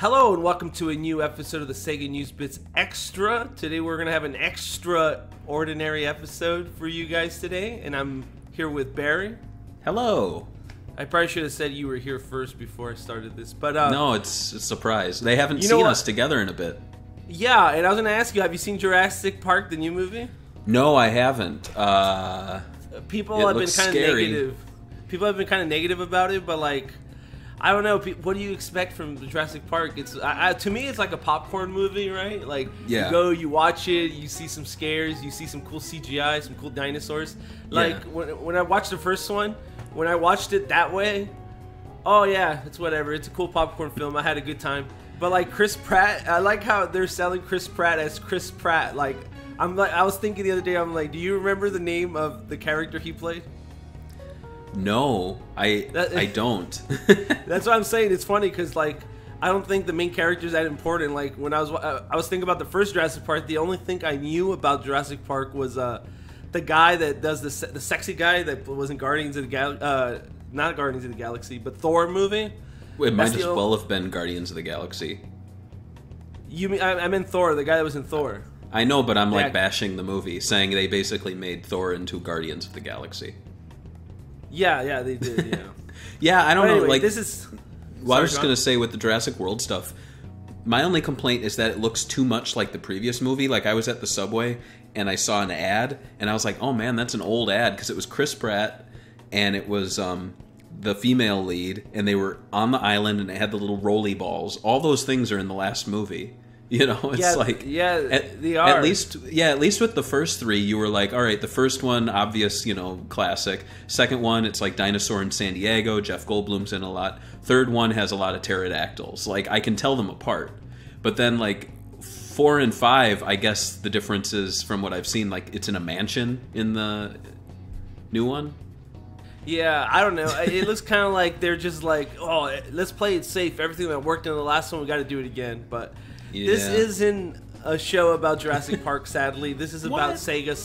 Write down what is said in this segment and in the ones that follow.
Hello and welcome to a new episode of the Sega News Bits Extra. Today we're going to have an extraordinary episode for you guys today, and I'm here with Barry. Hello. I probably should have said you were here first before I started this, but no, it's a surprise. They haven't seen us together in a bit. Yeah, and I was going to ask you, have you seen Jurassic Park, the new movie? No, I haven't. People have been kind of negative. People have been kind of negative about it, but like, I don't know. What do you expect from Jurassic Park? It's to me, it's like a popcorn movie, right? Like, you go, you watch it, you see some scares, you see some cool CGI, some cool dinosaurs. Like, when I watched the first one, when I watched it that way, oh yeah, it's whatever. It's a cool popcorn film. I had a good time. But like Chris Pratt, I like how they're selling Chris Pratt as Chris Pratt. Like, I was thinking the other day, I'm like, do you remember the name of the character he played? No, I don't. That's what I'm saying. It's funny because like I don't think the main character is that important. Like when I was thinking about the first Jurassic Park, the only thing I knew about Jurassic Park was the guy that does the sexy guy that was in Guardians of the not Guardians of the Galaxy, but Thor movie. It might as well have been Guardians of the Galaxy. You mean I meant Thor, the guy that was in Thor? I know, but I'm like bashing the movie, saying they basically made Thor into Guardians of the Galaxy. Yeah, they did. Yeah. Yeah, I don't know. Like this is. Well, I was just gonna say with the Jurassic World stuff, my only complaint is that it looks too much like the previous movie. Like I was at the subway and I saw an ad, and I was like, "Oh man, that's an old ad," because it was Chris Pratt and it was the female lead, and they were on the island and it had the little rolly balls. All those things are in the last movie. You know, it's they are. At least with the first three, you were like, all right, the first one, obvious, classic. Second one, it's like Dinosaur in San Diego. Jeff Goldblum's in a lot. Third one has a lot of pterodactyls. Like, I can tell them apart. But then, like, 4 and 5, I guess the difference is, from what I've seen, like, it's in a mansion in the new one. Yeah, I don't know. It looks kind of like they're just like, oh, let's play it safe. Everything that worked in the last one, we got to do it again. But this isn't a show about Jurassic Park, sadly. This is about Sega.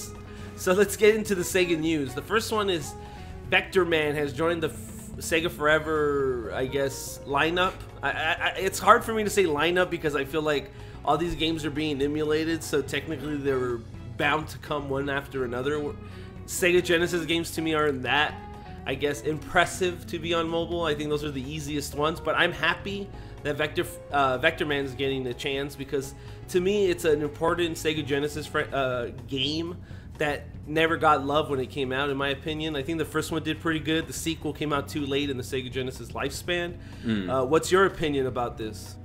So let's get into the Sega news. The first one is Vector Man has joined the Sega Forever, I guess, lineup. It's hard for me to say lineup because I feel like all these games are being emulated, so technically they're bound to come one after another. Sega Genesis games to me aren't that, I guess, impressive to be on mobile. I think those are the easiest ones, but I'm happy that Vector Man is getting a chance because to me it's an important Sega Genesis game that never got love when it came out, in my opinion. I think the first one did pretty good. The sequel came out too late in the Sega Genesis lifespan. What's your opinion about this?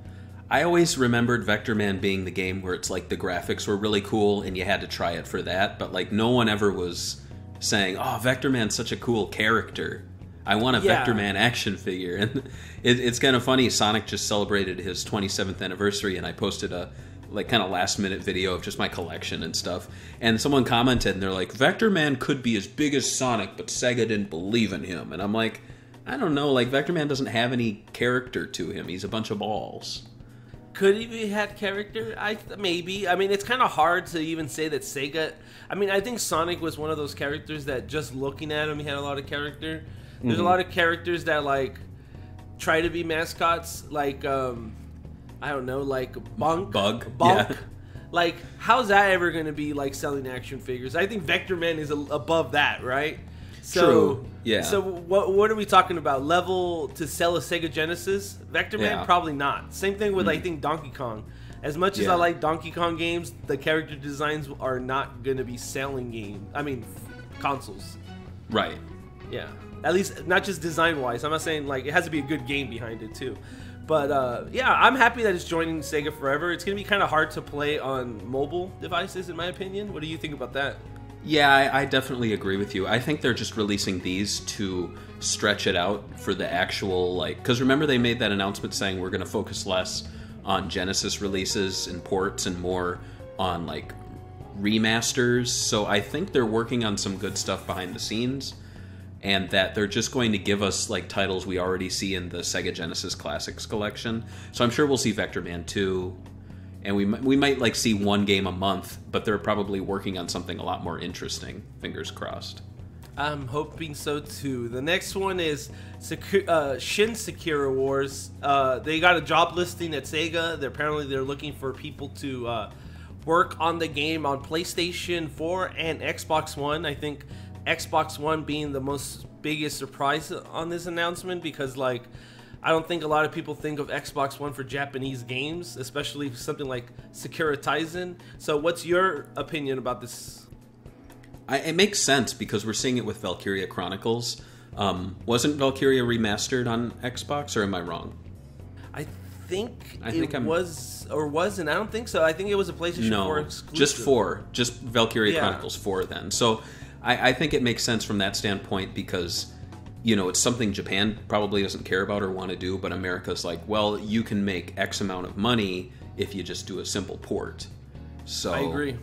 I always remembered Vector Man being the game where it's like the graphics were really cool and you had to try it for that, but like no one ever was saying, oh, Vector Man's such a cool character. I want a Vector Man action figure. And it's kind of funny. Sonic just celebrated his 27th anniversary, and I posted a like kind of last minute video of just my collection and stuff. And someone commented, and they're like, Vector Man could be as big as Sonic, but Sega didn't believe in him. And I'm like, I don't know. Like, Vector Man doesn't have any character to him. He's a bunch of balls. Could he be had character? Maybe. I mean, it's kind of hard to even say that Sega. I mean, I think Sonic was one of those characters that just looking at him, he had a lot of character. There's a lot of characters that like try to be mascots, like I don't know, like Bug. Yeah. Like, how's that ever going to be like selling action figures? I think Vector Man is above that, right? So, true. Yeah. So what are we talking about? Level to sell a Sega Genesis? Vector Man probably not. Same thing with I think Donkey Kong. As much as I like Donkey Kong games, the character designs are not going to be selling consoles. Right. Yeah. At least not just design-wise. I'm not saying like it has to be a good game behind it too. But yeah, I'm happy that it's joining Sega Forever. It's going to be kind of hard to play on mobile devices, in my opinion. What do you think about that? Yeah, I definitely agree with you. I think they're just releasing these to stretch it out for the actual, like, because remember they made that announcement saying we're going to focus less on Genesis releases and ports and more on, like, remasters. So I think they're working on some good stuff behind the scenes, and that they're just going to give us, like, titles we already see in the Sega Genesis Classics collection. So I'm sure we'll see Vector Man 2, and we might like see one game a month, but they're probably working on something a lot more interesting. Fingers crossed. I'm hoping so too. The next one is Shin Sakura Wars. They got a job listing at SEGA. They're looking for people to work on the game on PlayStation 4 and Xbox One. I think Xbox One being the most biggest surprise on this announcement, because like I don't think a lot of people think of Xbox One for Japanese games, especially something like Sakura Taisen. So what's your opinion about this? It makes sense because we're seeing it with Valkyria Chronicles. Wasn't Valkyria remastered on Xbox, or am I wrong? I think it was or wasn't. I don't think so. I think it was a PlayStation 4 exclusive. Just 4. Just Valkyria Chronicles 4 then. So I think it makes sense from that standpoint because, you know, it's something Japan probably doesn't care about or want to do, but America's like, well, you can make X amount of money if you just do a simple port. So I agree.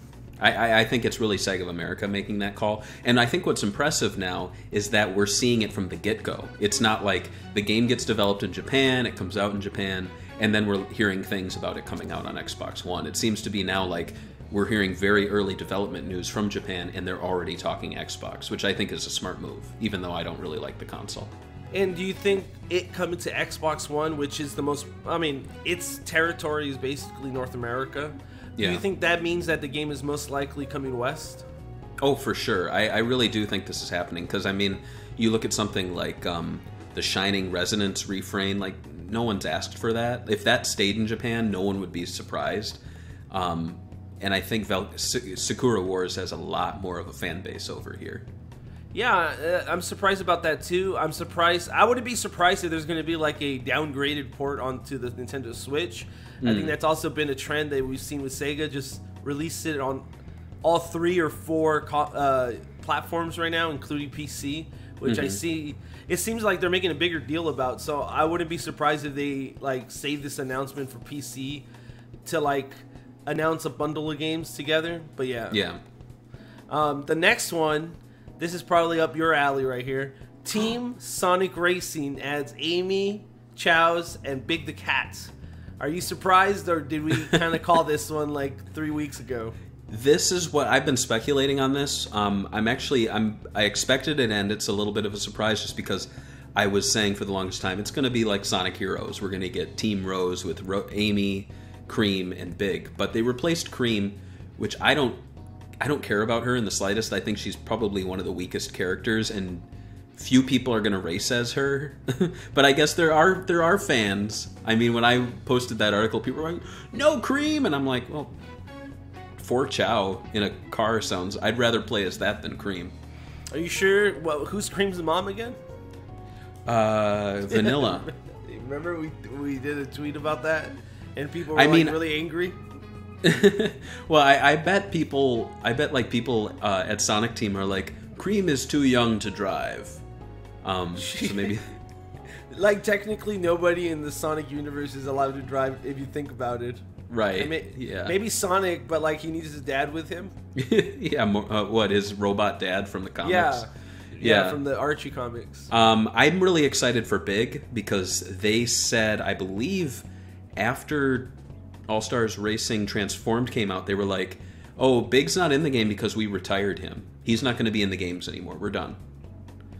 I think it's really SEGA of America making that call. And I think what's impressive now is that we're seeing it from the get-go. It's not like the game gets developed in Japan, it comes out in Japan, and then we're hearing things about it coming out on Xbox One. It seems to be now like we're hearing very early development news from Japan, and they're already talking Xbox, which I think is a smart move, even though I don't really like the console. And do you think it coming to Xbox One, which is the most... I mean, its territory is basically North America... Do you think that means that the game is most likely coming west? Oh, for sure. I really do think this is happening. Because, I mean, you look at something like the Shining Resonance refrain. Like, no one's asked for that. If that stayed in Japan, no one would be surprised. And I think Sakura Wars has a lot more of a fan base over here. Yeah, I'm surprised about that, too. I'm surprised. I wouldn't be surprised if there's going to be, like, a downgraded port onto the Nintendo Switch. I think that's also been a trend that we've seen with Sega. Just release it on all 3 or 4 platforms right now, including PC, which I see. It seems like they're making a bigger deal about. So I wouldn't be surprised if they like save this announcement for PC to like announce a bundle of games together. But yeah. The next one, this is probably up your alley right here. Team Sonic Racing adds Amy, Chow's, and Big the Cat. Are you surprised, or did we kind of call this one like 3 weeks ago? This is what I've been speculating on this. I expected it, and it's a little bit of a surprise just because I was saying for the longest time it's going to be like Sonic Heroes. We're going to get Team Rose with Amy, Cream, and Big. But they replaced Cream, which I don't care about her in the slightest. I think she's probably one of the weakest characters, and few people are going to race as her. But I guess there are fans. I mean, when I posted that article, people were like, no Cream! And I'm like, well, 4 Chow in a car sounds... I'd rather play as that than Cream. Are you sure? Well, who's Cream's mom again? Vanilla. Remember we did a tweet about that? And people were really angry? Well, I bet people at Sonic Team are like, Cream is too young to drive. So maybe... Like, technically, nobody in the Sonic universe is allowed to drive, if you think about it. Right, Maybe Sonic, but, like, he needs his dad with him. His robot dad from the comics? Yeah, from the Archie comics. I'm really excited for Big, because they said, I believe, after All-Stars Racing Transformed came out, they were like, oh, Big's not in the game because we retired him. He's not going to be in the games anymore. We're done.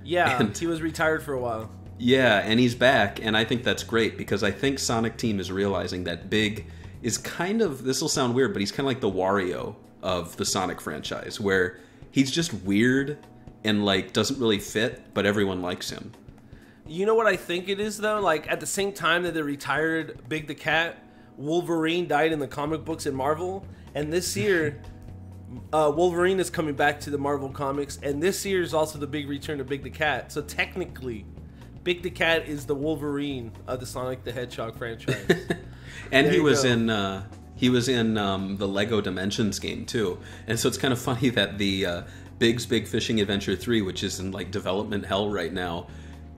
Yeah, and he was retired for a while. Yeah, and he's back, and I think that's great because I think Sonic Team is realizing that Big is kind of, this will sound weird, but he's kind of like the Wario of the Sonic franchise, where he's just weird and like doesn't really fit, but everyone likes him. You know what I think it is, though? Like, at the same time that they retired Big the Cat, Wolverine died in the comic books in Marvel, and this year... Wolverine is coming back to the Marvel Comics, and this year is also the big return of Big the Cat. So technically, Big the Cat is the Wolverine of the Sonic the Hedgehog franchise. And he was in the Lego Dimensions game too. And so it's kind of funny that the Big's Big Fishing Adventure 3, which is in like development hell right now,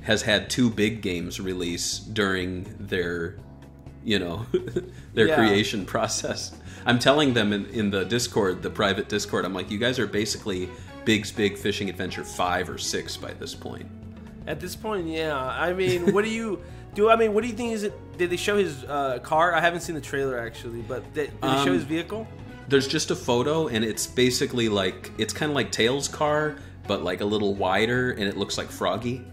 has had 2 big games release during their creation process. I'm telling them in the Discord, the private Discord, I'm like, you guys are basically Big's Big Fishing Adventure 5 or 6 by this point. At this point, yeah. I mean, what do you think is it? Did they show his car? I haven't seen the trailer actually, but did they show his vehicle? There's just a photo, and it's basically like, it's kind of like Tails' car, but like a little wider, and it looks like Froggy.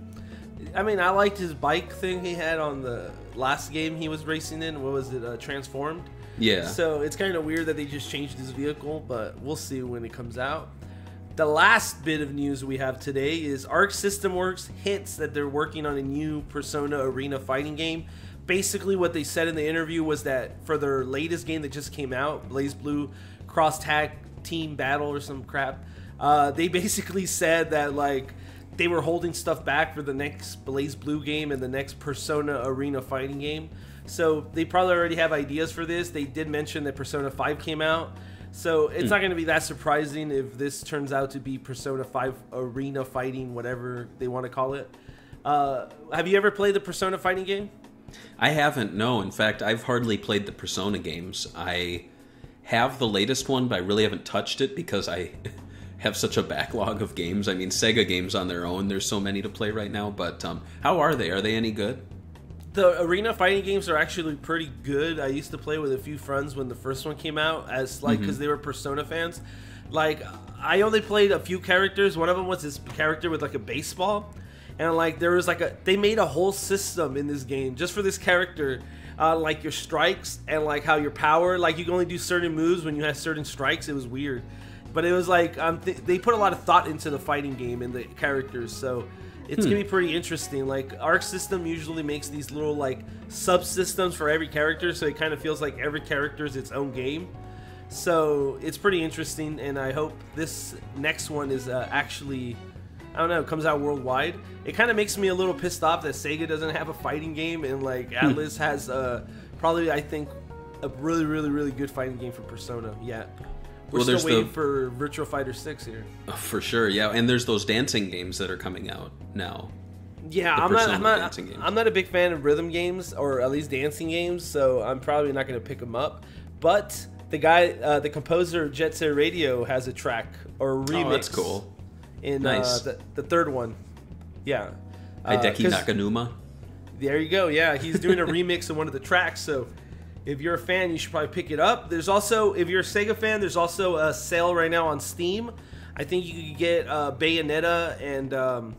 I mean, I liked his bike thing he had on the last game he was racing in. What was it? Transformed? Yeah. So it's kind of weird that they just changed his vehicle, but we'll see when it comes out. The last bit of news we have today is Arc System Works hints that they're working on a new Persona Arena fighting game. Basically, what they said in the interview was that for their latest game that just came out, BlazBlue Cross Tag Team Battle or some crap, they basically said that like they were holding stuff back for the next BlazBlue game and the next Persona Arena fighting game. So they probably already have ideas for this. They did mention that Persona 5 came out. So it's not going to be that surprising if this turns out to be Persona 5 Arena Fighting, whatever they want to call it. Have you ever played the Persona fighting game? I haven't, no. In fact, I've hardly played the Persona games. I have the latest one, but I really haven't touched it because I have such a backlog of games. I mean, Sega games on their own, there's so many to play right now. But how are they? Are they any good? The arena fighting games are actually pretty good. I used to play with a few friends when the first one came out, as like because they were Persona fans. Like I only played a few characters. One of them was this character with like a baseball, and like there was like they made a whole system in this game just for this character, like your strikes and like how your power. Like you can only do certain moves when you have certain strikes. It was weird, but it was like they put a lot of thought into the fighting game and the characters. So. It's gonna be pretty interesting. Like Arc System usually makes these little like subsystems for every character, so it kind of feels like every character is its own game. So it's pretty interesting, and I hope this next one is actually, I don't know, comes out worldwide. It kind of makes me a little pissed off that Sega doesn't have a fighting game, and like Atlas has probably I think a really good fighting game for Persona yet. We're still waiting for Virtua Fighter 6 here. Oh, for sure, yeah. And there's those dancing games that are coming out now. Yeah, I'm not a big fan of rhythm games, or at least dancing games, so I'm probably not going to pick them up. But the guy, the composer of Jet Set Radio has a track, or a remix. Oh, that's cool. In nice. The third one. Yeah. Hideki Nakanuma. There you go, yeah. He's doing a remix of one of the tracks, so... If you're a fan, you should probably pick it up. There's also, if you're a Sega fan, there's also a sale right now on Steam. I think you could get Bayonetta and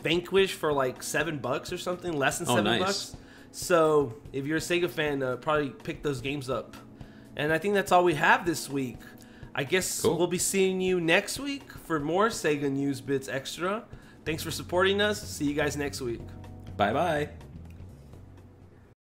Vanquish for like $7 or something, less than $7. So if you're a Sega fan, probably pick those games up. And I think that's all we have this week. I guess we'll be seeing you next week for more Sega News Bits Extra. Thanks for supporting us. See you guys next week. Bye-bye.